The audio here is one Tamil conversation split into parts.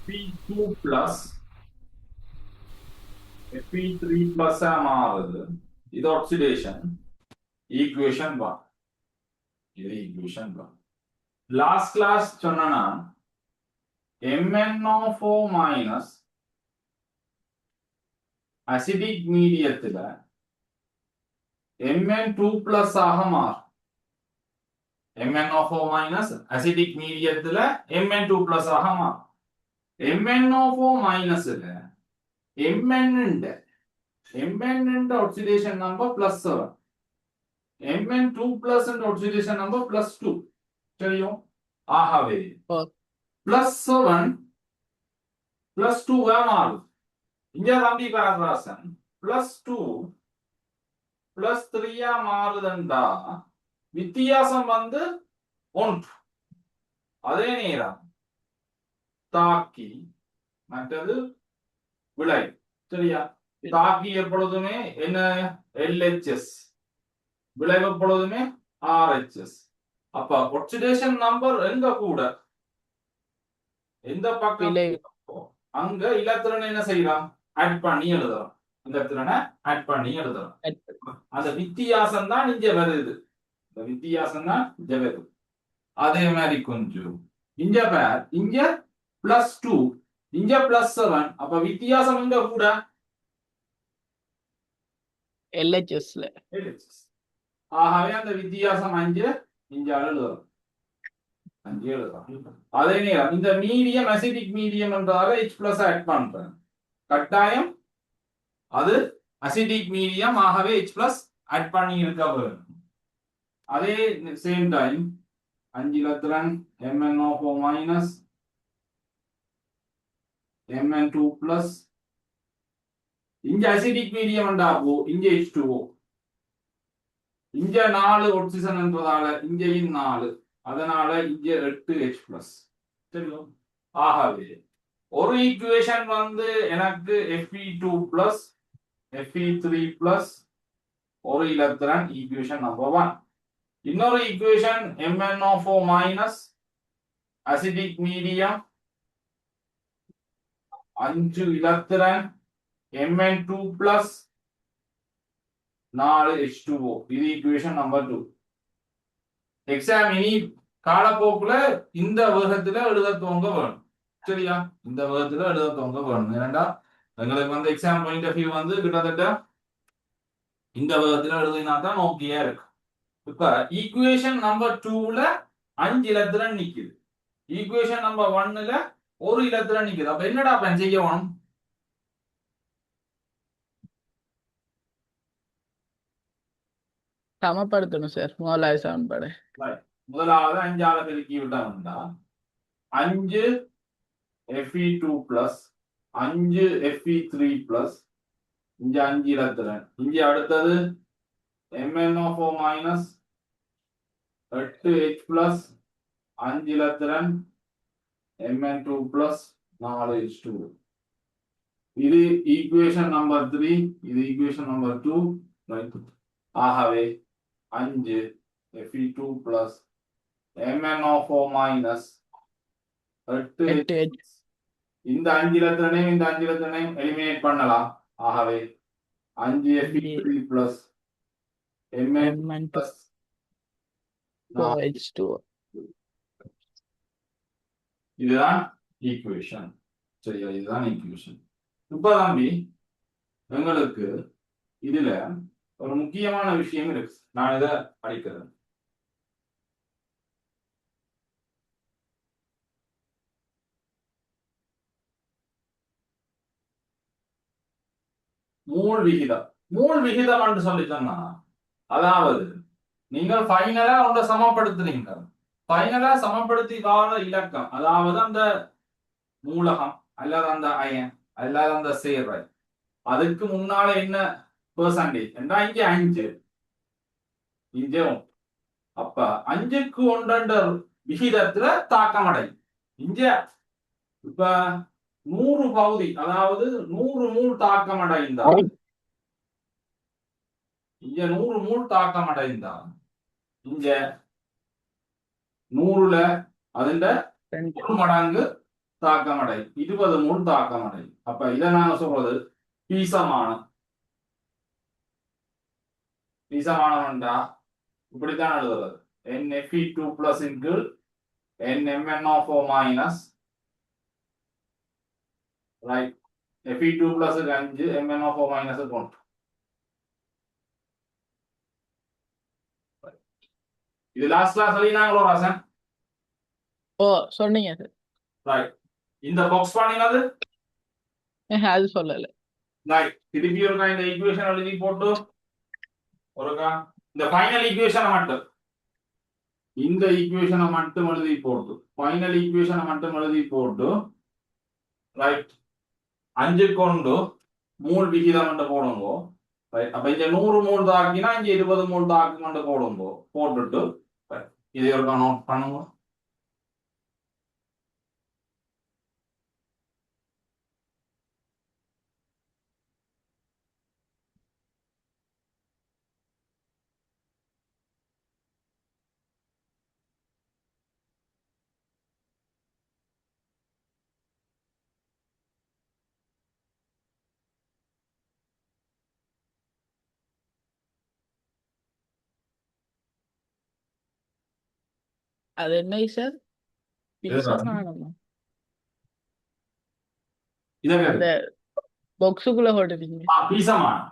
Fe2 plus Fe3 plus மாறுது. இது oxidation. Equation 1. இது equation 1. Last class சொன்னா MnO4 minus acidic மீடியத்துல Mn2 plus ஆக மாறும். MnO4 minus acidic மீடியத்துல Mn2 plus ஆக மாறும். MnO4 minusல Mn oxidation number plus 7. Mn2 plus oxidation number plus 2. தெரியும்? ஆகவே plus 7 plus 2 மாறும். இங்க தம்பி பாரராசன் plus 2 plus 3 மாறுதண்டா வித்தியாசம் வந்து 1. அதே நேரம் தாக்கி மற்றது விளை. சரியா? தாக்கி எப்பொழுதுமே என்ன LHS, விளைவு எப்பொழுதுமே RHS. அப்ப ஆக்சிடேஷன் நம்பர் எங்க கூட எந்த பக்கம் அங்க இலத்திரனை என்ன செய்யலாம்? ஆட் பண்ணி எழுதலாம். இலத்திரனை ஆட் பண்ணி எழுதலாம். அந்த வித்தியாசம் தான் இங்க வருது. இந்த வித்தியாசம் தான் இங்க வருது. அதே மாதிரி கொஞ்சம் இங்க பேர் இங்க +2 இங்க +7. அப்ப வித்தியாசம் எங்க கூட? LHSல. ஆகவே அந்த வித்தியாசம் 5 இங்க எழுதலாம். 5 எழுதலாம். அதே நேரம் இந்த மீடியம் அசிடிக் மீடியம் என்றால H+ ஆட் பண்றேன். கட்டாயம் அது அசிடிக் மீடியம், ஆகவே H+ ஆட் பண்ணி இருக்க வேண்டும். அதே same time 5 இலத்திரன் MnO4 minus Mn2+. இங்க அசிடிக் மீடியம் என்றாப்போ இங்க H2O. இங்க 4 ஆக்சிஜன் என்றதால இங்கேயும் 4, அதனால இங்க 8 H+. தெரியும்? ஆகவே ஒரு ஈக்குவேஷன் வந்து எனக்கு Fe2+ Fe3+ ஒரு இலத்திரன் ஈக்குவேஷன் நம்பர் 1. இன்னொரு equation MnO4 minus acidic medium 5 இலத்திரன் Mn2+ 4 H2O. இது ஈக்குவேஷன் நம்பர் 2. எக்ஸாம் இனி காலப்போக்குல இந்த வேகத்துல எழுத துவங்க வேணும். சரியா? இந்த வேகத்துல எழுத துவங்க வேணும். ஏன்னா எங்களுக்கு வந்து எக்ஸாம் பாயிண்ட் ஆஃப் வியூ வந்து கிட்டத்தட்ட இந்த வேகத்துல எழுதினா தான் ஓகேயா இருக்கு. இப்ப ஈக்குவேஷன் நம்பர் 2ல 5 இலத்திரன் நிக்குது. ஈக்குவேஷன் நம்பர் 1ல ஒரு இலத்திரன் நிக்குது. அப்ப என்னடா அப்ப செய்யணும்? சமப்படுத்தணும் சார். முதலாவது சமன்பாடு. முதலாவது 5ஆல பெருக்கி விட்டா 5 Fe2+, 5 Fe3+, இங்க 5 இலத்திரன். இங்க அடுத்தது MnO4 minus 8 H+, 5 இலத்திரன் Mn2+, 4 H2. இது ஈக்குவேஷன் நம்பர் 3, இது ஈக்குவேஷன் நம்பர் 2. ஆகவே 5 Fe2+, MnO4 minus 8 H+. இந்த 5 இலத்திரனையும் இந்த 5 இலத்திரனையும் எலிமினேட் பண்ணலாம். ஆகவே 5 Fe3+ Mn2+ H2O. இதுதான் ஈக்குவேஷன். சரியா? இதுதான் ஈக்குவேஷன். இப்ப தம்பி எங்களுக்கு இதுல ஒரு முக்கியமான விஷயம் இருக்கு. நான் இதை படிக்கிறேன். மூல் விகிதம். மூல் விகிதம் என்று சொல்லி சொன்னா, அதாவது நீங்கள் ஃபைனலா ஒன்றை சமப்படுத்துறீங்க. ஃபைனலா சமப்படுத்தி வார இலக்கம், அதாவது அந்த மூலகம் அல்லது அந்த அயன் அல்லது அந்த சேர்வை, அதுக்கு முன்னால என்ன பெர்சன்டேஜ் என்றா இங்க 5 இங்க 1. அப்ப 5க்கு 1 விகிதத்துல தாக்கம் அடையும். இங்க இப்ப 100 பகுதி, அதாவது 100 மூல் தாக்கம் அடைந்தால், இங்க 100 மூல் தாக்கம் அடைந்தால் இங்க 100ல அதிண்ட 1 மடங்கு தாக்கமடை 20 மூல் தாக்கமடை. அப்ப இதை நாங்க சொல்றது பீசமானம்டா இப்படித்தான் எழுதுறது. NFe2 plus into NMnO4 minus, right? Fe2 plus 5 MnO4 minus 1. இது லாஸ்ட் கிளாஸ் சொல்லினாங்களோ ராசன்? ஓ சொன்னீங்க சார். ரைட். இந்த பாக்ஸ் பண்ணினது அது சொல்லல. ரைட். திருப்பி ஒருக்கா இந்த ஈக்குவேஷன் எழுதி போட்டு ஒருக்கா இந்த ஃபைனல் ஈக்குவேஷனை மட்டும் எழுதி போட்டு ஃபைனல் ஈக்குவேஷனை மட்டும் எழுதி போட்டு ரைட் 5 கொண்டு மூல் விகிதம் என்று போடுங்க. ரைட். அப்ப இங்க 100 மூல் தாக்கினா இங்க 20 மூல் தாக்கு மட்டும் போடுங்க. போட்டுட்டு இதை ஒருக்கா நோட் பண்ணுங்க. அது என்ன சார்? பீசமானமா? இதை அந்த பாக்ஸுக்குள்ள போட்டுருக்கீங்க. பீசமானம்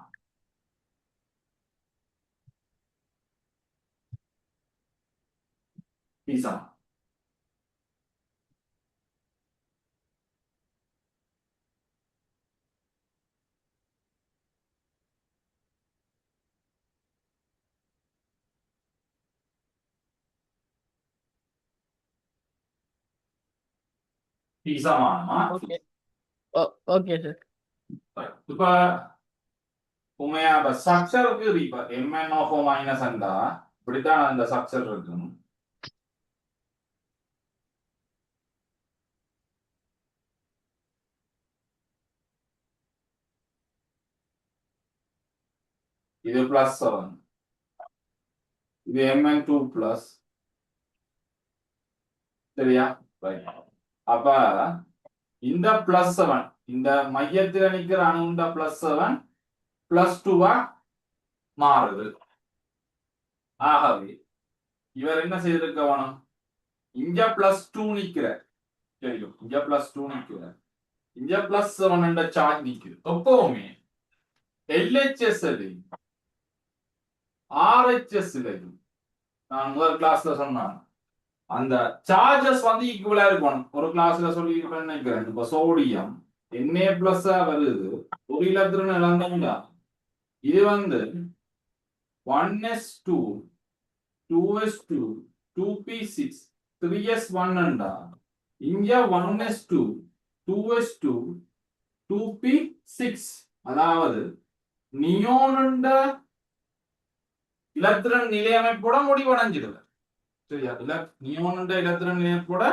பீசமானம் பீசமானமா? ஓகே. Okay sir. இப்ப உண்மையா ஸ்ட்ரக்சருக்கு இப்ப MnO4 மைனஸ் இருந்தா இப்படித்தான் அந்த ஸ்ட்ரக்சர் இருக்கும். இது +7, இது Mn2 பிளஸ். சரியா? அப்ப இந்த +7 இந்த மையத்தில் நிக்கிற அணுண்ட +7 +2 மாறுது. ஆகவே இவர் என்ன செய்திருக்கணும்? இங்க +2 நிக்கிற தெரியும், இங்க +2 நிக்கிற, இங்க +7 என்ற சார்ஜ் நிக்குது. எப்பவுமே LHS RHS நான் முதல் கிளாஸ்ல சொன்னேன், அந்த சார்ஜஸ் வந்து ஈக்குவலா இருக்கணும். ஒரு கிளாஸ்ல சொல்லி நினைக்கிறேன். இப்ப சோடியம் Na+ வருது, ஒரு இலத்திரன் இழந்தா இது வந்து 1s2 2s2 2p6 3s1 இங்க 1s2 2s2 2p6, அதாவது நியோன் இலத்திரன் நிலையமைப்போட முடிவடைஞ்சிடுவார். சரியா? நியோன் இலத்திரன் நிலையமைப்போட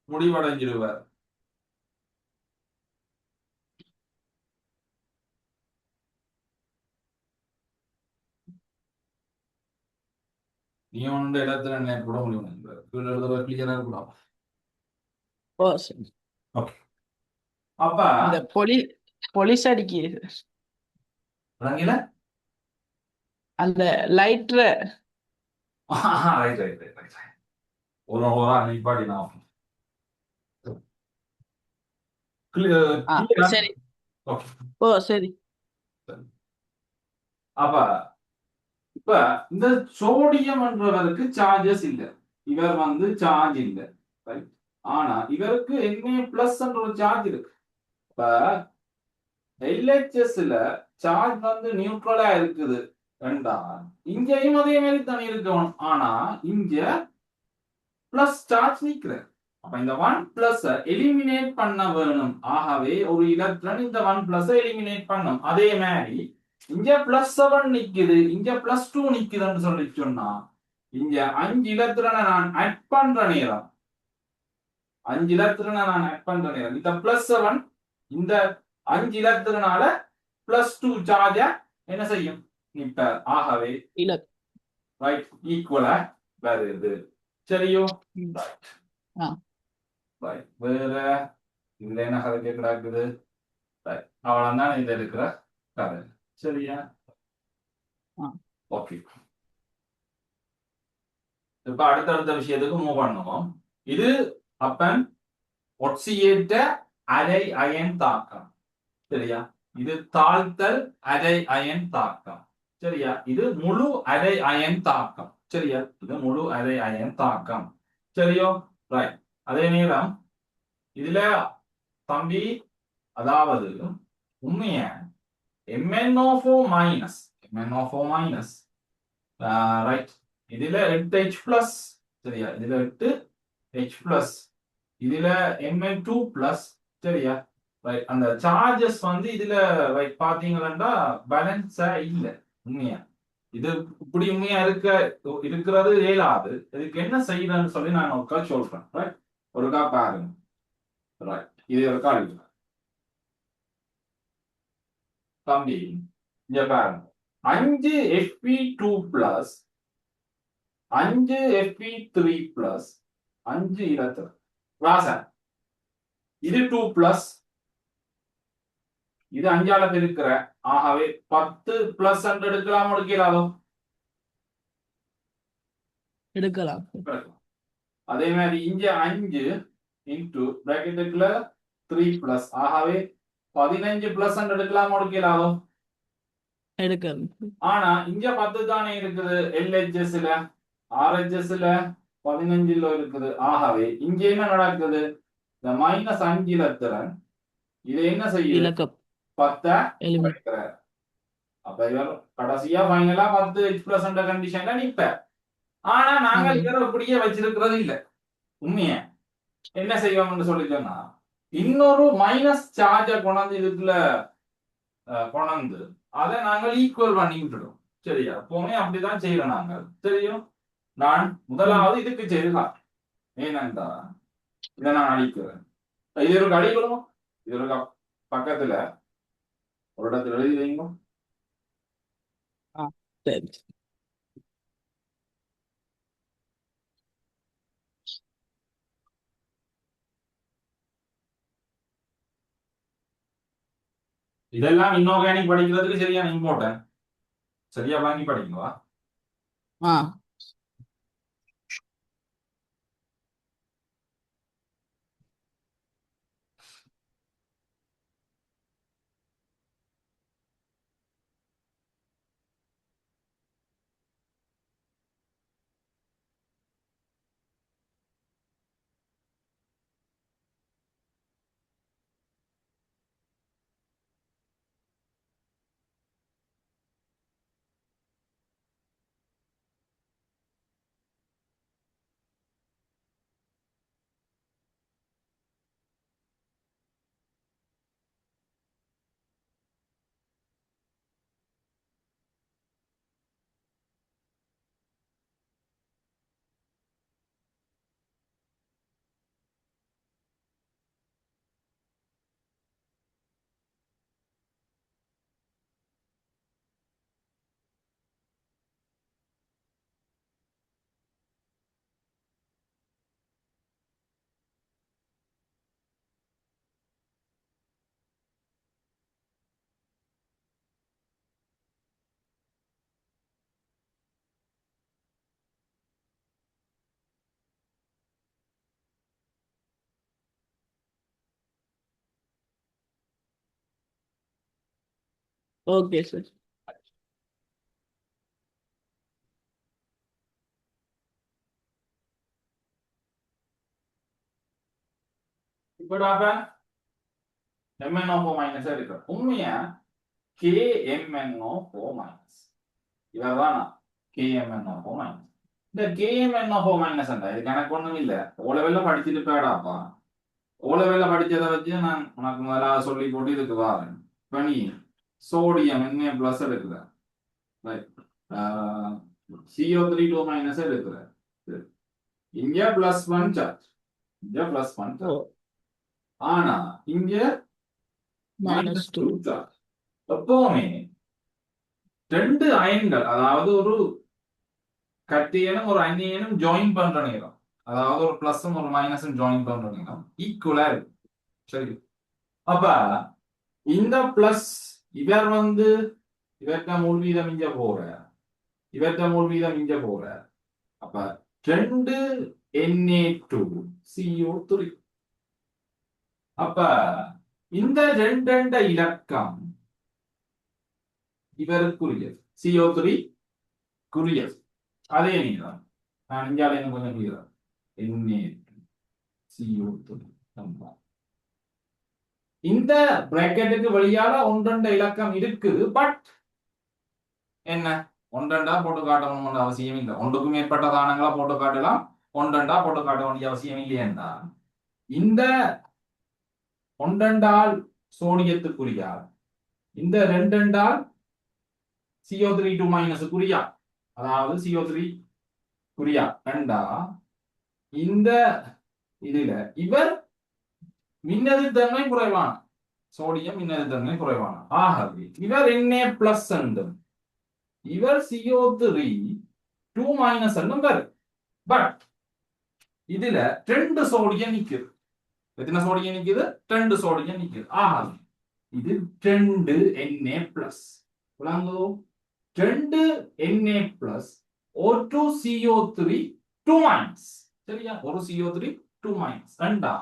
முடிவடைஞ்சிடுவார். நியோன் இலத்திரன் நிலையமைப்போட முடிவடைஞ்சிடுவார். கிளியரா இருக்கலாம். ஓ சரி. ஓகே. அப்ப இந்த போலீஸ் அடிக்கு அந்த லைட்ர ஒரு நிப்பாடி நான் சரி. ஓ சரி. அப்ப இப்ப இந்த சோடியம் என்றவருக்கு சார்ஜஸ் இல்ல, இவர் வந்து சார்ஜ் இல்ல. ஆனா இவருக்கு Na+ என்ற ஒரு சார்ஜ் இருக்கு. இப்ப LHSல சார்ஜ் வந்து நியூட்ரலா இருக்குது என்றால் இங்கேயும் அதே மாதிரி தானே இருக்கணும். ஆனா இங்க பிளஸ் சார்ஜ் நிக்கிற, அப்ப இந்த 1+ எலிமினேட் பண்ண வேணும். ஆகவே ஒரு எலக்ட்ரான் இந்த 1+ எலிமினேட் பண்ணும். அதே மாதிரி இங்க +7 நிக்குது, இங்க +2 நிக்குதுன்னு சொல்லி சொன்னா இங்க 5 எலக்ட்ரானை நான் ஆட் பண்ற நேரம், 5 எலக்ட்ரானை நான் ஆட் பண்ற நேரம் இந்த +7 இந்த 5 எலக்ட்ரானால +2 சார்ஜ என்ன செய்யும்? இப்ப ஆகவே ரைட் ஈக்குவலா வருது. சரியோ? ரைட். வேற இதுல என்ன கதை கிடக்குது? அவ்வளவுதான் இது இருக்கிற கதை. சரியா? ஆ ஓகே. இப்ப அடுத்தடுத்த விஷயத்துக்கு மூவ் பண்ணுவோம். இது அப்பன் ஒட்சியேற்ற அரை அயன் தாக்கம். சரியா? இது தாழ்த்தல் அரை அயன் தாக்கம். சரியா? இது முழு அரை அயன் தாக்கம். சரியா? இது முழு அரை அயன் தாக்கம். சரியோ? ரைட். அதே நேரம் இதுல தம்பி, அதாவது உண்மைய MnO4 minus MnO4 minus right. இதுல 8H பிளஸ். சரியா? இதுல 8H பிளஸ். இதுல Mn2 பிளஸ். சரியா? ரைட். அந்த சார்ஜஸ் வந்து இதுல ரைட் பாத்தீங்கன்னா பேலன்ஸா இல்ல. உண்மையா இது இப்படி உண்மையா இருக்கிறது இயலாது. இதுக்கு என்ன செய்யறேன்னு சொல்லி நான் ஒருக்கா சொல்றேன். ரைட். ஒருக்கா பாருங்க. ரைட். இது ஒரு கால் தம்பி, இங்க பாருங்க. 5Fp2 plus 5Fp3 plus 5 இலத்திரம் Rasan. இது 2 பிளஸ், இது 5ஆல பெருக்கிற. ஆகவே 10 பிளஸ் எடுக்கலாம். எடுக்கலாதோ? எடுக்கலாம். அதே மாதிரி இங்க 5 இன்டு பிராக்கெட்டுக்குள்ள 3 பிளஸ். ஆகவே 15 பிளஸ் எடுக்கலாம். எடுக்கலாதோ? எடுக்கலாம். ஆனா இங்க 10 தானே இருக்குது. LHSல RHSல 15 இருக்குது. ஆகவே இங்க என்ன நடக்குது? இந்த -5 இலத்திரன் இது என்ன செய்யுது? இலக்கம் 10 எலிமினேட். குறைக்கிறார். அப்ப இவர் கடைசியா ஃபைனலா 10 H+ கண்டிஷன்ல நிப்ப. ஆனா நாங்க இவரை இப்படியே வச்சிருக்கிறது இல்ல. உண்மைய என்ன செய்வோம்னு சொல்லி சொன்னா, இன்னொரு மைனஸ் சார்ஜ கொண்டாந்து இதுக்குள்ள கொண்டாந்து அதை நாங்கள் ஈக்குவல் பண்ணி விட்டுடும். சரியா? எப்பவுமே அப்படிதான் செய்யறோம் நாங்கள். தெரியும். நான் முதலாவது இதுக்கு செய்யலாம். ஏனென்றா இதை நான் அழிக்கிறேன். இது ஒரு அடிக்கணும். இது ஒரு பக்கத்துல ஒரு இடத்துல எழுதி வைங்க. சரி. இதெல்லாம் இன்ஆர்கானிக் படிக்கிறதுக்கு சரியான இம்பார்ட்டன்ட். சரியா வாங்கி படிங்களா? ஆ ஓகே சார். இப்போ MnO4 மைனஸ் இருக்கு. உண்மையா KMnO4 மைனஸ் இவர்தான் KMnO4 மைனஸ். இந்த KMnO4 மைனஸ் இது எனக்கு ஒண்ணும் இல்ல. ஓலவெல்ல படிச்சுட்டு போயிடாப்பா. ஓலவெல்ல படிச்சதை வச்சு நான் உனக்கு முதலாவது சொல்லி போட்டு இதுக்கு வாரேன். பனி சோடியம் என்ன பிளஸ் எடுக்குற. CO3 மைனஸ் எடுக்குற. இங்க +1 சார்ஜ். இங்க +1 சார்ஜ். ஆனா இங்க -2 சார்ஜ். எப்பவுமே 2 அயன்கள், அதாவது ஒரு கட்டியனும் ஒரு அயனியனும் ஜாயின் பண்ற நேரம், அதாவது ஒரு பிளஸும் ஒரு மைனஸும் ஜாயின் பண்ற நேரம் ஈக்குவலா இருக்கு. சரி. அப்ப இந்த பிளஸ் இவர் இவர்கிட்ட மூல் வீதம் இங்க போற, இவர்கிட்ட மூல் வீதம் இங்க போற. அப்ப 2 Na2CO3. அப்ப இந்த ரெண்டு இலக்கம் இவருக்குரியது, CO3 குரியது. அதே நீதான் நான் இங்கால என்ன கொஞ்சம் கிளியரா Na2CO3. இந்த பிராக்கெட்டுக்கு வெளியால ஒன்றண்ட இலக்கம் இருக்குது. பட் என்ன ஒன்றண்டா போட்டு காட்டணும் அவசியம் இல்லை. ஒன்றுக்கும் மேற்பட்ட தானங்களா போட்டு காட்டலாம், ஒன்றண்டா போட்டு காட்ட வேண்டிய அவசியம் இல்லையா? இந்த ஒன்றண்டால் சோடியத்துக்குரியால், இந்த ரெண்டண்டால் CO3 2 மைனஸ் குறியா, அதாவது CO3 குறியா ரெண்டா, இந்த இதுல இவர் மின்னெதிர்த்தன்மை குறைவான, சோடியம் மின்னெதிர்த்தன்மை குறைவான. ஆகவே இவர் Na பிளஸ் என்றும் இவர் CO3 2 மைனஸ் என்றும் வரும். பட் இதுல 2 சோடியம் நிக்குது. எத்தனை சோடியம் நிக்குது? 2 சோடியம் நிக்குது. ஆகவே இது 2 Na plus. 2 Na plus O2 CO3 2 minus. சரியா? ஒரு CO3 2 மைனஸ். ரெண்டா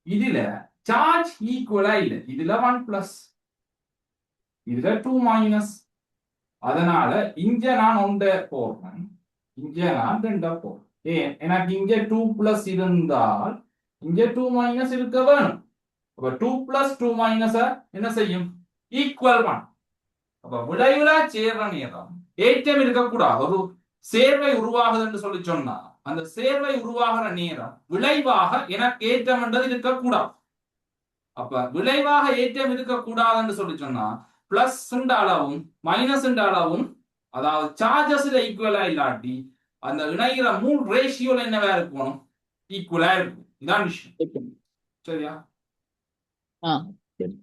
இதுல சார்ஜ் ஈக்குவலா இல்ல. இதுல 1 பிளஸ், இதுல 2 மைனஸ். அதனால இங்க நான் ஒன்றை போடுறேன், இங்க நான் ரெண்டா போடுறேன். ஏன்? எனக்கு இங்க 2 பிளஸ் இருந்தால் இங்க 2 மைனஸ் இருக்க வேணும். அப்ப 2 பிளஸ் 2 மைனஸ் என்ன செய்யும்? ஈக்குவல் 1. அப்ப விளைவுல சேர்ற நேரம் ஏற்றம் இருக்கக்கூடாது. ஒரு சேர்வை உருவாகுது என்று சொல்லி சொன்னா அந்த சேர்வை உருவாகிற நேரம் விளைவாக எனக்கு ஏற்றம் என்றது இருக்கக்கூடாது. அப்ப விளைவாக ஏற்றம் இருக்கக்கூடாது என்று சொல்லி சொன்னா பிளஸ் அளவும் மைனஸ் அளவும், அதாவது சார்ஜஸ்ல ஈக்குவலா இல்லாட்டி அந்த இணைகிற மூணு ரேஷியோல என்னவா இருக்கணும்? ஈக்குவலா இருக்கும். இதான் விஷயம். சரியா? சரி.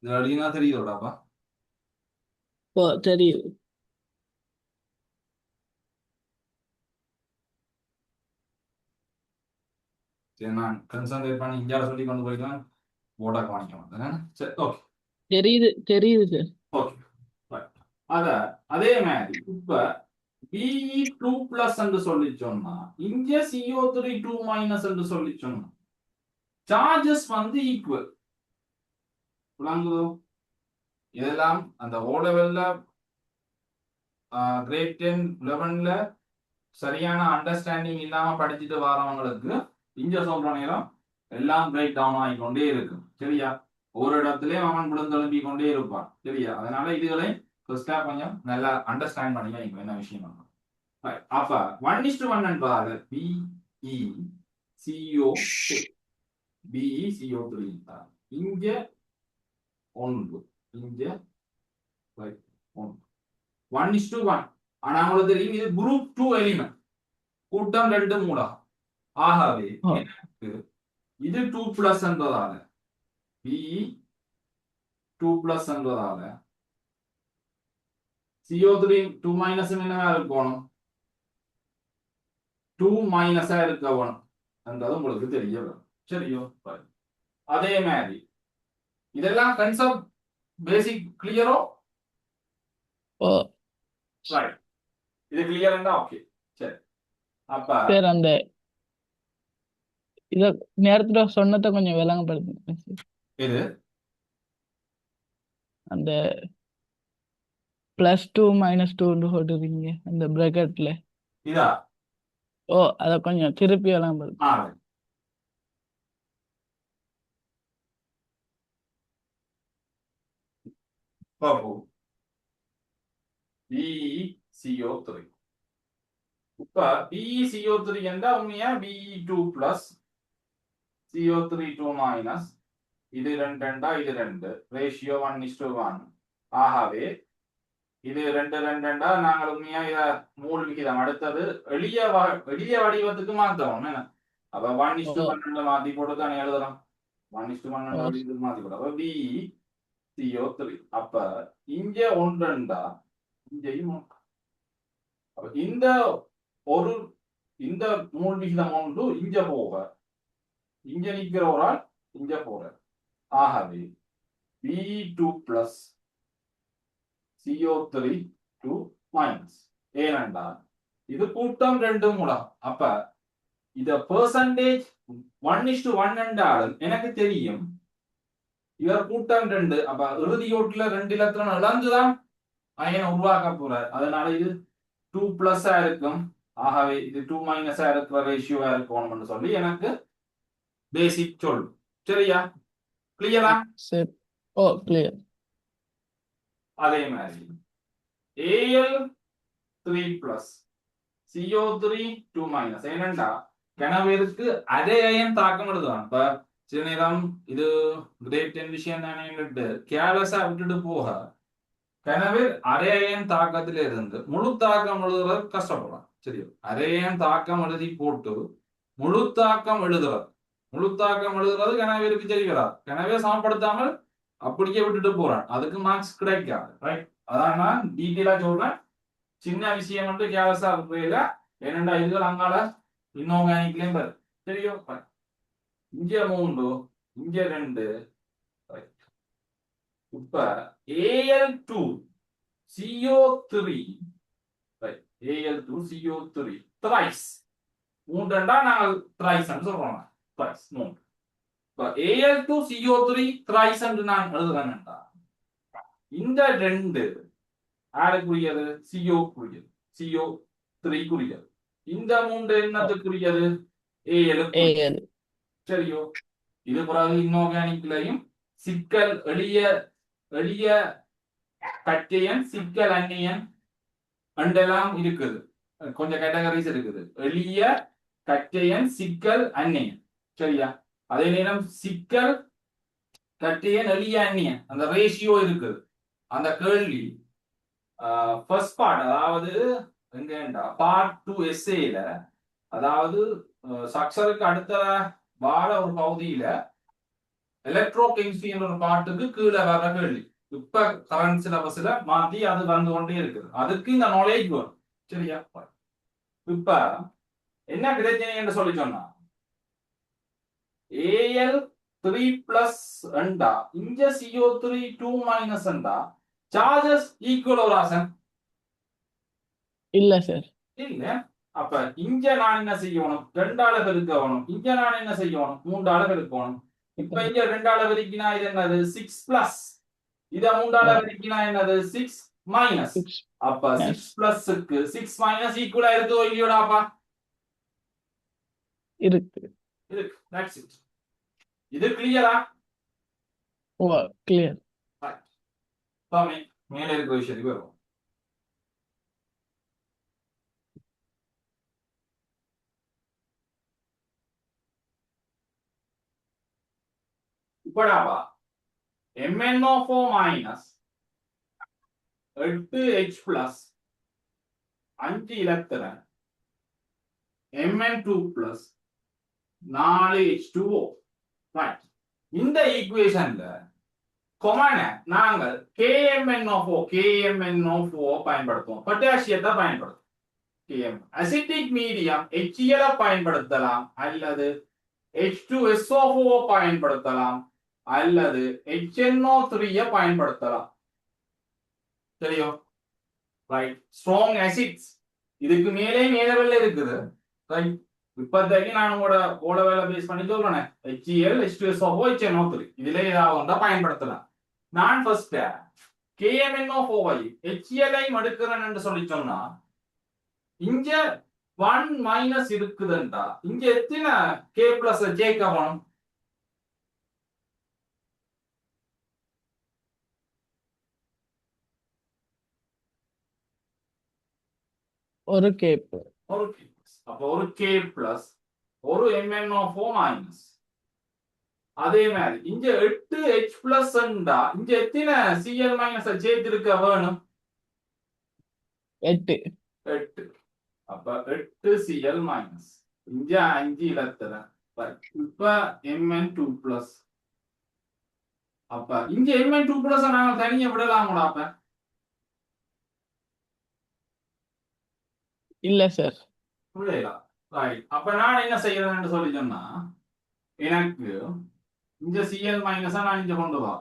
இது அடினா தெரியுதோடாப்பா? தெரியுது. சரி, நான் கன்சன்ட்ரேட் பண்ணி இந்தியாவில் சொல்லி கொண்டு போய்க்கலாம். போர்டா காணிக்க. சரி, ஓகே. தெரியுது தெரியுது சார். ஓகே. அதே மாதிரி இப்ப Be2 பிளஸ் என்று சொல்லி சொன்னா இங்க CO3 2 மைனஸ் என்று சொல்லி சொன்னா சார்ஜஸ் ஈக்குவல். இதெல்லாம் அந்த ஓ லெவல்ல கிரேட் 10 11ல சரியான அண்டர்ஸ்டாண்டிங் இல்லாம படிச்சுட்டு வரவங்களுக்கு இங்க சொல்ற நேரம் எல்லாம் பிரேக் டவுன் ஆகிக்கொண்டே இருக்கும். சரியா? ஒரு இடத்துலயும் அவன் விழுந்தெழும்பி கொண்டே இருப்பான். சரியா? அதனால இதுகளை கொஞ்சம் நல்லா அண்டர்ஸ்டாண்ட் பண்ணி என்ன விஷயம். அப்ப 1:1 என்பதாக BeCO3 இங்க 1, இங்க 1:1. ஆனா உங்களுக்கு தெரியும் இது குரூப் 2 எலிமெண்ட், கூட்டம் 2 மூலகம். ஆகவே எனக்கு இது 2 பிளஸ் என்பதால Be2 பிளஸ் என்பதால CO3 2 மைனஸ் என்னவா இருக்கணும்? 2 மைனஸா இருக்க வேணும் என்றது உங்களுக்கு தெரிய வரும். சரியோ? அதே மாதிரி இதெல்லாம் கன்செப்ட் பேசிக் கிளியரோ? ரைட். இது கிளியர்ண்டா? ஓகே. சரி. அப்ப அந்த இத நேரத்துல சொன்னதை கொஞ்சம் விளங்கப்படுத்துங்க. இது அந்த +2 -2 போட்டுருக்கீங்க அந்த பிராக்கெட்ல. இதா? அத கொஞ்சம் திருப்பி விளங்கப்படுத்துங்க. BeCO3. இப்ப BeCO3 என்றா உண்மையா Be2 பிளஸ் CO3 2 மைனஸ் இது 2 இது 2 ரேஷியோ 1:1. ஆகவே இது 2 நாங்கள் உண்மையா இத மூல் விகிதம் அடுத்தது எளிய வடிவத்துக்கு மாத்தவும். என்ன? அப்ப 1:12 மாத்தி போட்டு தானே எழுதலாம். 1:12 மாத்தி போட்டு BeCO3. அப்ப இங்க 1 இங்கேயும் 3. அப்ப இந்த ஒரு இந்த மூல் விகிதம் ஒன்று இங்க போக இங்க நிக்கிற ஒரு ஆள் இங்க போற. ஆகவே B2 plus CO3 2 minus. ஏனென்றால் இது கூட்டம் 2 மூலம். அப்ப இத பெர்சன்டேஜ் 1:1 என்றாலும் எனக்கு தெரியும் இவர் கூட்டம் 2. அப்ப இறுதியோட்டுல 2 இலத்திரன் இழந்துதான் அயனை உருவாக்க போறார். அதனால இது 2 பிளஸ் இருக்கும். ஆகவே இது 2 மைனஸ் இருக்கிற ரேஷியோவா இருக்கணும்னு சொல்லி எனக்கு பேசிக் சொல். சரியா? கிளியரா? சரி. ஓ கிளியர். அதே மாதிரி Al3 பிளஸ் CO3 2 மைனஸ். ஏனென்றா கனவேருக்கு அதே அயன் தாக்கம் எழுதுவான். இப்ப சில நேரம் இது கிரேட் டென் விஷயம் தானே கேர்லெஸ்ஸா விட்டுட்டு போக கனவேர் அரையன் தாக்கத்தில இருந்து முழு தாக்கம் எழுதுறது கஷ்டப்படும். சரியோ? அரையன் தாக்கம் எழுதி போட்டு முழு தாக்கம் எழுதுறது கனவேருக்கு சரி வராது. கனவே சமப்படுத்தாமல் அப்படியே விட்டுட்டு போறான். அதுக்கு மார்க்ஸ் கிடைக்காது. ரைட்? அதான் நான் டீட்டெயிலா சொல்றேன். சின்ன விஷயம் வந்து கேர்லெஸ்ஸா இருக்கிறதுல என்னென்ன இதுகள் அங்கால இன்ஆர்கானிக்லயும் பாரு. சரியோ? இங்க 3 இங்க 2. இப்ப Al2 CO3 right Al2 CO3 thrice 3 நாங்கள் thrice ன்னு சொல்றோம். thrice 3. இப்ப Al2 CO3 thrice ன்னு நான் எழுதுறேன்டா இந்த 2 யாருக்குரியது? CO குறியது. CO3 குறியது. இந்த 3 என்னத்துக்குரியது? Al. சரியோ? இது பிறகு இன்ஆர்கானிக்லயும் சிக்கல் எளிய கட்டியன் சிக்கல் அந்நியன் அண்டெல்லாம் இருக்குது. கொஞ்சம் கேட்டகரிஸ் இருக்குது. எளிய கட்டியன் சிக்கல் அந்நியன். சரியா? அதே நேரம் சிக்கல் கட்டியன் எளிய அந்நியன் அந்த ரேஷியோ இருக்குது. அந்த கேள்வி ஃபர்ஸ்ட் பார்ட், அதாவது எங்கேண்டா பார்ட் 2 எஸ்ஏல, அதாவது சக்சருக்கு அடுத்த வார ஒரு பகுதியில எலக்ட்ரோ கெமிஸ்ட்ரி என்ற ஒரு பாட்டுக்கு கீழே வர கேள்வி. இப்ப கரண்ட் சிலபஸ்ல மாத்தி அது வந்து கொண்டே இருக்குது. அதுக்கு இந்த நாலேஜ் வரும். சரியா? இப்ப என்ன பிரச்சனை என்று சொல்லி சொன்னா Al3 பிளஸ் என்றா இங்க CO3 2 மைனஸ் என்றா சார்ஜஸ் ஈக்குவல் ராசன் இல்ல சார். இல்ல. அப்ப இங்க நான் என்ன செய்யணும்? 2 ஆள பெருக்கணும். இங்க நான் என்ன செய்யணும்? 3 ஆள பெருக்கணும். இப்ப இங்க 2 ஆள பெருக்கினா இது என்னது? 6 பிளஸ். இத 3 ஆள பெருக்கினா என்னது? 6 மைனஸ். அப்ப 6 பிளஸ்க்கு 6 மைனஸ் ஈக்குவலா இருக்குதோ இல்லையோடாப்பா? இருக்கு. That's it. இது கிளியரா? ஓ கிளியர். மேலே இருக்கிற விஷயத்துக்கு வருவோம். இப்படாப்பா MnO4 minus 8H plus 5 இலத்திரன் Mn2 plus 4H2O. இந்த ஈக்குவேஷன்ல கொமன நாங்கள் KMnO4 பயன்படுத்துவோம். பொட்டாசியத்தை பயன்படுத்தும். அசிட்டிக் மீடியம் HCl பயன்படுத்தலாம், அல்லது H2SO4 பயன்படுத்தலாம், அல்லது HNO3 பயன்படுத்தலாம். சரியோ? ரைட். ஸ்ட்ராங் ஆசிட்ஸ் இதுக்கு மேலே இருக்குது. ரைட். இப்போதைக்கு நான் உங்களோட ஓலவேல பேஸ் பண்ணி சொல்றேன். HCl H2SO4 HNO3 இதுல ஏதாவது ஒன்றா பயன்படுத்தலாம். நான் ஃபர்ஸ்ட் KMnO4 HCl எடுக்கிறேன் என்று சொல்லி சொன்னா இங்க 1 மைனஸ் இருக்குதுண்டா இங்க எத்தனை K பிளஸ் சேர்க்கணும்? ஒரு K. அப்ப ஒரு K பிளஸ் ஒரு MnO4 மைனஸ். அதே மாதிரி இங்க 8H பிளஸ் இங்க எத்தனை Cl மைனஸ் சேர்த்திருக்க வேணும்? 8. அப்ப 8 Cl மைனஸ் இங்க 5 இலத்திரன். இப்ப Mn2 பிளஸ். அப்ப இங்க Mn2 பிளஸ் நாங்க தனியா விடலாம்டா. அப்ப இல்ல சார். புரியல. ரைட். அப்ப நான் என்ன செய்யறேன்னு சொல்லி சொன்னா, எனக்கு இந்த சிஎல் மைனஸா நான் இங்க கொண்டு வா.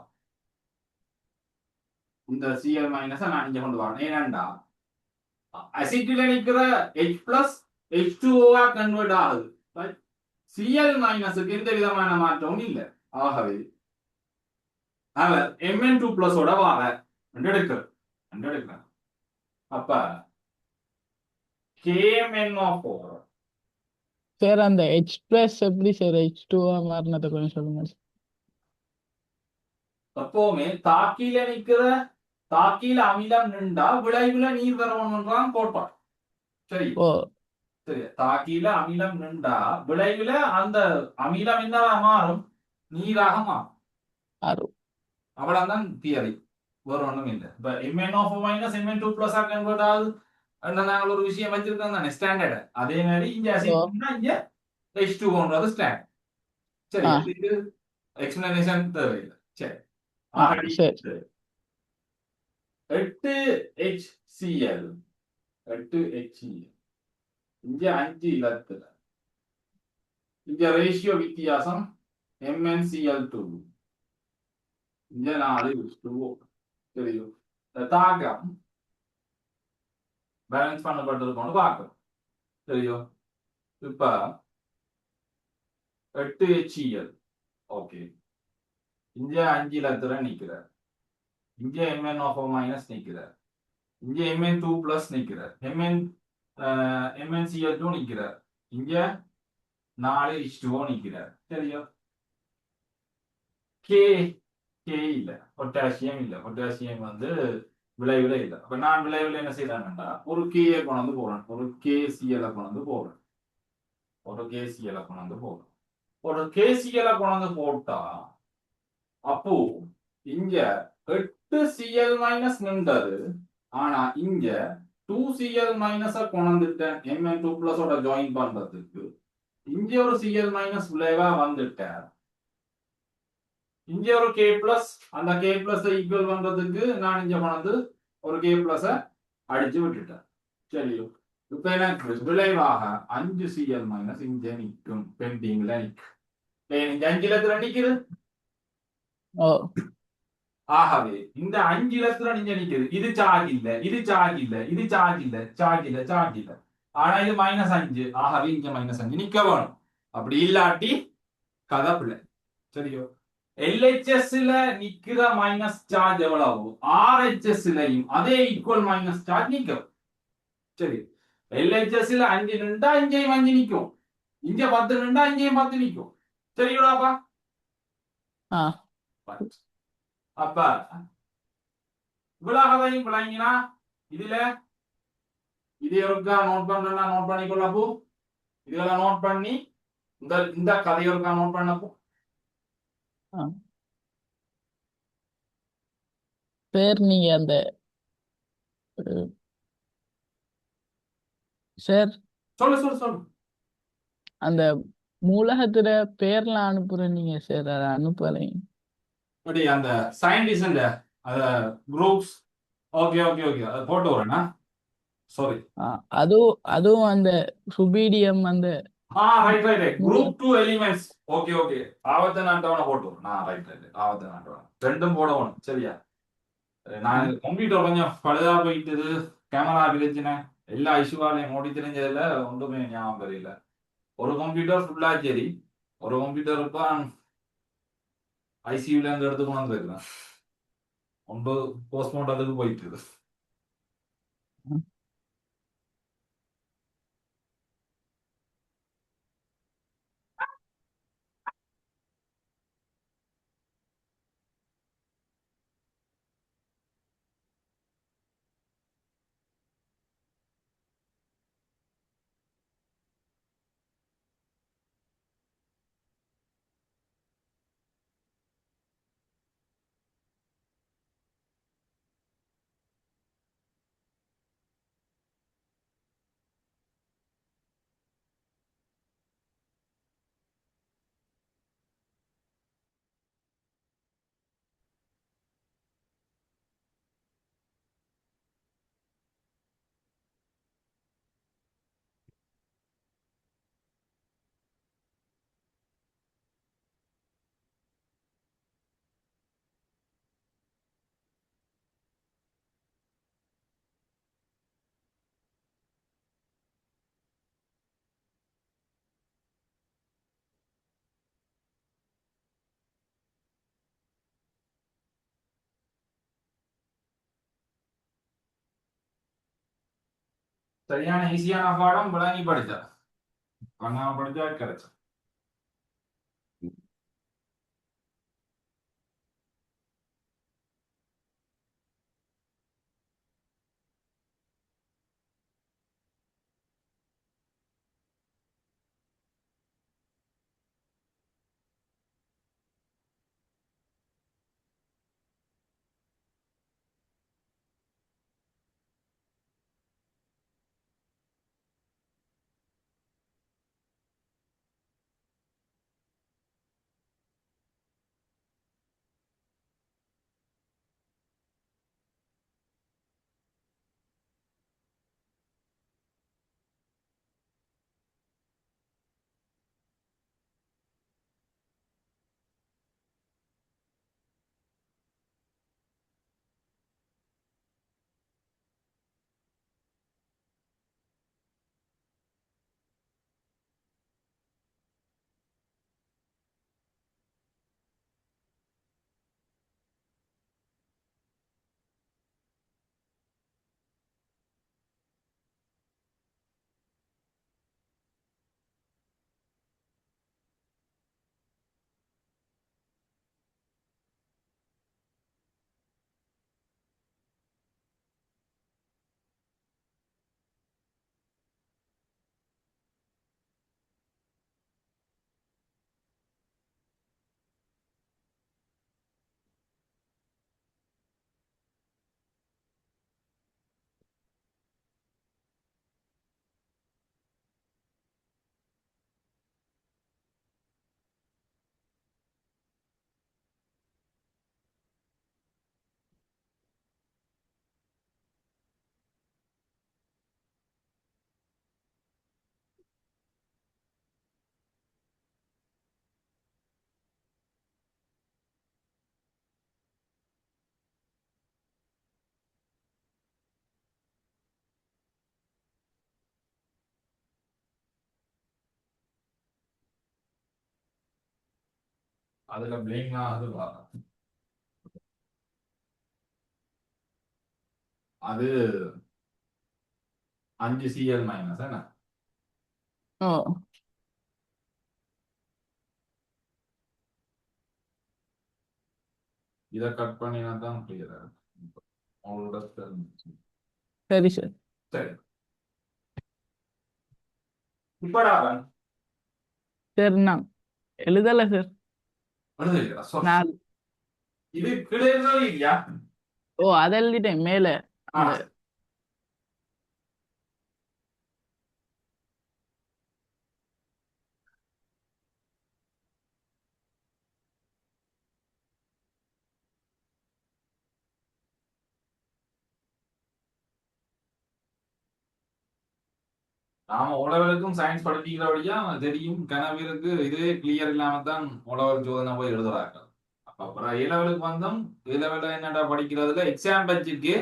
இந்த சிஎல் மைனஸா நான் இங்க கொண்டு வரேன். ஏனண்டா அசிட்ல நிக்கிற H பிளஸ் H2O கன்வெர்ட் ஆகுது. சிஎல் மைனஸுக்கு எந்த விதமான மாற்றமும் இல்லை. ஆகவே அவர் Mn2 பிளஸ் ஓட வார எடுக்கிறேன். அப்ப KMnO4 சார் அந்த H பிளஸ் எப்படி சார் H2 மாறினதை கொஞ்சம் சொல்லுங்க சார். எப்பவுமே தாக்கியில அமிலம் நின்றா விளைவுல நீர் வரணும்ன்றான் கோட்பாடு. சரி ஓ சரி, தாக்கியில அமிலம் நின்றா விளைவுல அந்த அமிலம் என்னவா மாறும்? நீராக மாறும். ஆறு. அவ்வளவுதான் தியரி, வேற ஒண்ணும் இல்லை. இப்ப MnO4 minus Mn2 plus convert ஆகுது. நாங்கள் ஒரு விஷயம் வச்சிருக்கோம் தானே ஸ்டாண்டர்ட். அதே மாதிரி இங்க ஓ அசிட்னா இங்க H2ஓன்றது ஸ்டாண்டர்ட். சரி, ஆ இதுக்கு எக்ஸ்பிளனேஷன் தேவையில்லை. சரி, ஆ ஆகடி சரி. 8HCl 8HCl இங்க 5 இலத்துல இங்க ரேஷியோ வித்தியாசம் MnCl2 இங்க 4:2. தெரியும், தாக்கம் பேலன்ஸ் பண்ணப்பட்டிருக்கோம்னு பார்க்கணும். தெரியும். இப்ப 8HCl ஓகே, இங்க 5 இலத்துல நிக்கிறார். இங்க MnO4 மைனஸ் நிக்கிறார். இங்க Mn2 பிளஸ் நிக்கிறார். MnCl2 நிக்கிறார். இங்க 4H2O நிக்கிறார். சரியா? கே கே இல்ல, பொட்டாசியம் இல்ல. பொட்டாசியம் வந்து விளைவுல இல்ல. அப்ப நான் விளைவுல என்ன செய்யறாங்கன்னா ஒரு கேயை கொண்டு போறேன், ஒரு KCl கொண்டு போறேன், ஒரு KCl கொண்டு போறேன். ஒரு KCl கொண்டு போட்டா அப்போ இங்க 8Cl மைனஸ் நின்றது. ஆனா இங்க 2Cl மைனஸ கொண்டுட்டேன் Mn2 பிளஸ் ஓட ஜாயின் பண்றதுக்கு. இங்க ஒரு Cl மைனஸ் விளைவா வந்துட்டேன். இங்க ஒரு K பிளஸ், அந்த K பிளஸ் ஈக்குவல் பண்றதுக்கு நான் இங்க கொண்டு ஒரு K பிளஸ் அடிச்சு விட்டுட்டேன். சரியோ? இப்ப எனக்கு விளைவாக 5Cl மைனஸ் இங்க நிற்கும், பெண்டிங்ல நிற்கும். இங்க 5 இலத்துல நிக்குது. ஓ ஆகவே இந்த 5 இலத்துல நீங்க நிக்குது. இது சார்ஜ் இல்ல, இது சார்ஜ் இல்ல, இது சார்ஜ் இல்ல, சார்ஜ் இல்ல, சார்ஜ் இல்ல. ஆனா இது -5. ஆகவே இங்க -5 நிக்க வேணும். அப்படி இல்லாட்டி கதை பிள்ளை. சரியோ? LHS ல நிக்கிற மைனஸ் சார்ஜ் எவ்வளவு, RHS லயும் அதே ஈக்குவல் மைனஸ் சார்ஜ் நிக்கும். சரி, LHS ல 5 நின்றா இங்கேயும் 5 நிக்கும், இங்க 10 நின்றா இங்கேயும் 10 நிக்கும். சரியோடாப்பா? ஆ அப்ப இவ்வளவு விளங்கினா இதுல இது ஒருக்கா நோட் பண்றா நோட் பண்ணிக்கொள்ளப்போ, இதெல்லாம் நோட் பண்ணி இந்த இந்த கதையை ஒருக்கா நோட் பண்ணப்போ. ஆ சார் நீங்க அந்த சார் சொல்லு சொல்லு சொல்லு. அந்த மூலகத்துல பேர்லாம் அனுப்புறீங்க சார், அதை அனுப்பலைங்க. அப்படி அந்த சயின்டிஸ்ட் அத குரூப்ஸ். ஓகே ஓகே ஓகே, அது போட்டு வரேனா? சாரி. அதுவும் அதுவும் அந்த சுபீடியம் அந்த ரைட் ரைட் ரைட், மூல குரூப் 2 எலிமெண்ட்ஸ். ஓகே ஓகே, ஆவர்த்தன அட்டவணை போட்டு நான். ரைட் ரைட், ஆவர்த்தன அட்டவணை ரெண்டும் போடணும். சரியா? ஆ நான் கம்ப்யூட்டர் கொஞ்சம் பழுதா போயிட்டது, கேமரா பிரச்சனை, எல்லா இஷ்யூவாலையும் ஓடி தெரிஞ்சதுல ஒன்றுமே ஞாபகம் தெரியல. ஒரு கம்ப்யூட்டர் ஃபுல்லா சரி, ஒரு கம்ப்யூட்டர் இப்போ ஐசியூல இருந்து எடுத்து கொண்டு வந்துருக்கிறேன். ஒன்று போஸ்ட்மார்ட்டத்துக்கு போயிட்டு. சரியான ஈஸியான பாடம் விளங்கி படிச்சா பண்ணாம படிச்சா கிடைச்சா. அதுல பிளேங்னா அது 5Cl மைனஸ் என்ன ஓ இதை கட் பண்ணினா தான் கிளியரா அவங்களோட சரி சார். சரி இப்படா சார் நான் எழுதல சார். எழுதுகிறா சொல் நான் இது கீழே இல்லையா ஓ அதை எழுதிட்டேன் மேல. ஆ இந்த நாம உழவருக்கும் சயின்ஸ் படிக்கிறபடியா தெரியும் கனவிற்கு இதே கிளியர் இல்லாம தான் உழவர் சோதனை போய் எழுதுறாங்க. அப்புறம் இளவலுக்கு வந்தோம். இளவல என்னடா படிக்கிறதுல எக்ஸாம் பட்ஜெட்க்கு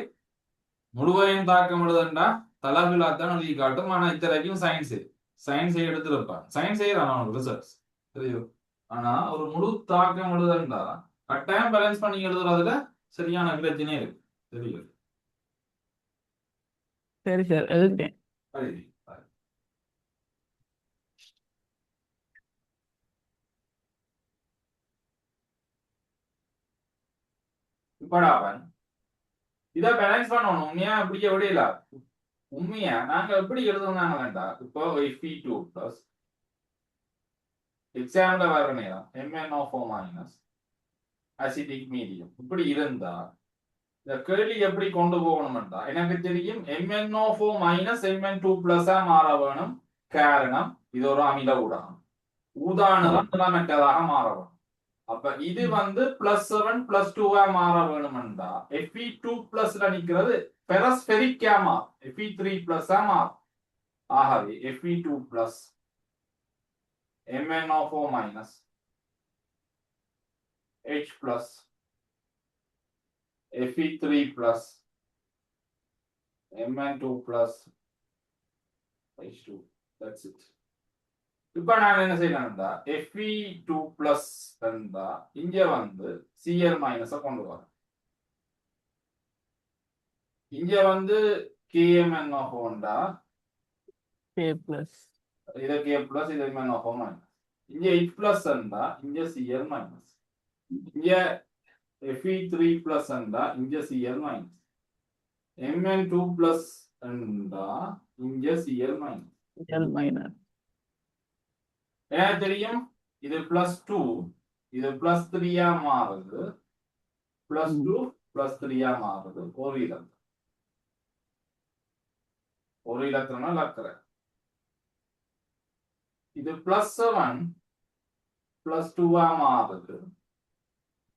முழுவதையும் தாக்கம் எழுதுண்டா தலவிழா தான் எழுதி காட்டும். ஆனா இத்தனைக்கும் சயின்ஸை எடுத்துருப்பான். சயின்ஸ் செய்யறான் அவனுக்கு ரிசர்ச் தெரியும். ஆனா ஒரு முழு தாக்கம் எழுதுண்டா கட்டாயம் பேலன்ஸ் பண்ணி எழுதுறதுல சரியான பிரச்சனை இருக்கு தெரியும். சரி சார் எழுதிட்டேன். சரி இப்படா அவன் இதை பேலன்ஸ் பண்ணணும். உண்மையா இப்படியே விடையில உண்மையா நாங்க எப்படி எழுதுனாங்க வேண்டாம். இப்போ Fe2 பிளஸ் எக்ஸாம்ல வர நேரம் MnO4 மைனஸ் அசிட்டிக் மீடியம் இப்படி இருந்தா இந்த கேள்வி எப்படி கொண்டு போகணும்டா எனக்கு தெரியும் MnO4 மைனஸ் Mn2 பிளஸா மாற வேணும். காரணம் இது ஒரு அமில ஊடகம். ஊதானுதான் நிலமற்றதாக மாற வேணும். அப்ப இது வந்து +7 +2 மாற வேணும்டா Fe2 பிளஸ்ல நிக்கிறது பெரஸ்பெரிக்கா மாறும். Fe3 பிளஸ் மாறும். ஆகவே Fe2 plus MnO4 minus H plus Fe3 plus Mn2 plus H2. That's it. இப்ப நான் என்ன செய்யறேன்டா Fe2 பிளஸ் இருந்தா இங்க வந்து Cl மைனஸ கொண்டு வரேன். இங்க வந்து KMnO4 உண்டா கே பிளஸ் இது கே பிளஸ் இது எம்என் ஆஃப் மைனஸ் இங்க எச் பிளஸ் இருந்தா இங்க சிஎல் மைனஸ் இங்க Fe3 பிளஸ் இருந்தா இங்க சிஎல் மைனஸ் Mn2 பிளஸ் இருந்தா இங்க சிஎல் மைனஸ் எல் மைனஸ் எனக்கு தெரியும் இது பிளஸ் 2 இது பிளஸ் 3 மாறுது பிளஸ் 2 பிளஸ் 3 மாறுது ஒரு இலத்திரம் லக்கற இது பிளஸ் 7 பிளஸ் 2 மாறுது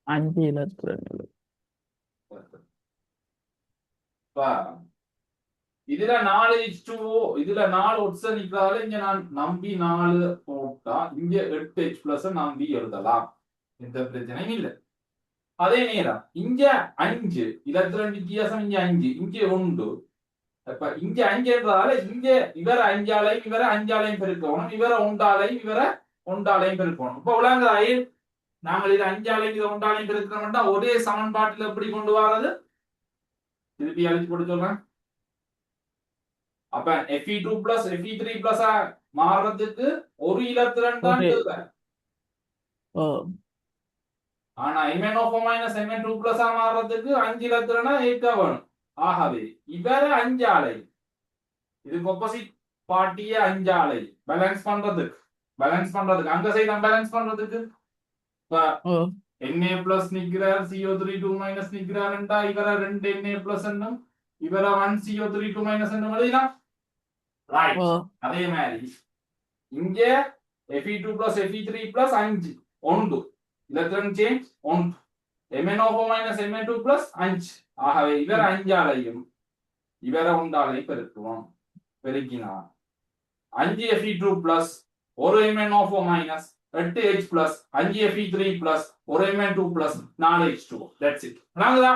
5 இலத்திரங்கள் இதுல 4 H2O இதுல 4 ஒட்ஸ் நிற்கிறால இங்க நான் நம்பி 4 போட்டா இங்க 8 H பிளஸ் நம்பி எழுதலாம் எந்த பிரச்சனையும் இல்லை அதே நேரம் இங்க 5 இலத்திரம் வித்தியாசம் இங்க 5 இங்க 1 அப்ப இங்க 5 என்றால இங்க இவர 5ஆலையும் இவர 5ஆலையும் பெருக்கணும் இவர 1ஆலையும் இவர 1ஆலையும் பெருக்கணும் இப்ப உலகாய் நாங்கள் இது 5ஆலையும் இது 1ஆலையும் பெருக்கிறோம்னா ஒரே சமன்பாட்டில் எப்படி கொண்டு வர்றது திருப்பி அழிச்சு போட்டு சொல்றேன் அப்ப Fe2 பிளஸ் Fe3 பிளஸ் மாறுறதுக்கு ஒரு இலத்திரன் தான் தேவை ஆனா Mn மைனஸ் Mn2 பிளஸ் மாறுறதுக்கு 5 இலத்திரனா ஏற்க வேணும் ஆகவே இவர 5ஆலை இதுக்கு ஆப்போசிட் பார்ட்டியே 5ஆலை பேலன்ஸ் பண்றதுக்கு அங்க சைடு பேலன்ஸ் பண்றதுக்கு Na பிளஸ் நிக்கிறார் CO3 2 மைனஸ் நிக்கிறாருண்டா இவர 2 Na பிளஸ் என்னும் இவர 1 CO3 2 மைனஸ் என்னும் எழுதலாம் ரைட் அதே மாதிரி இங்க Fe2 பிளஸ் Fe3 பிளஸ் 5 1 இலத்திரன் change 1 Mn minus Mn2 plus 5 ஆகவே இவர 5ஆலையும் இவர 1ஆலையும் பெருக்குவோம் பெருக்கினா 5 Fe2 பிளஸ் ஒரு Mn minus 8 H plus 5 Fe3 plus ஒரு Mn2 plus 4 H2O that's it விளங்குதா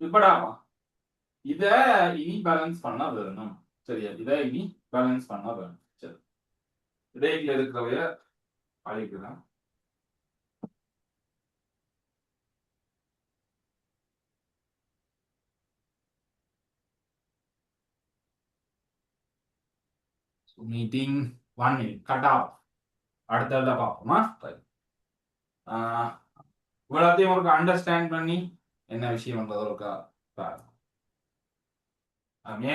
இப்படாமா இத இனி பேலன்ஸ் பண்ண வேணும் சரியா இத இனி பேலன்ஸ் பண்ண வேணும் சரி இடையில இருக்கிறவைய அழிக்கலாம் மீட்டிங் 1 minute கட் ஆஃப் அடுத்ததுல பார்ப்போமா இவ்வளோத்தையும் ஒரு அண்டர்ஸ்டாண்ட் பண்ணி என்ன விஷயம்ன்றது ஒரு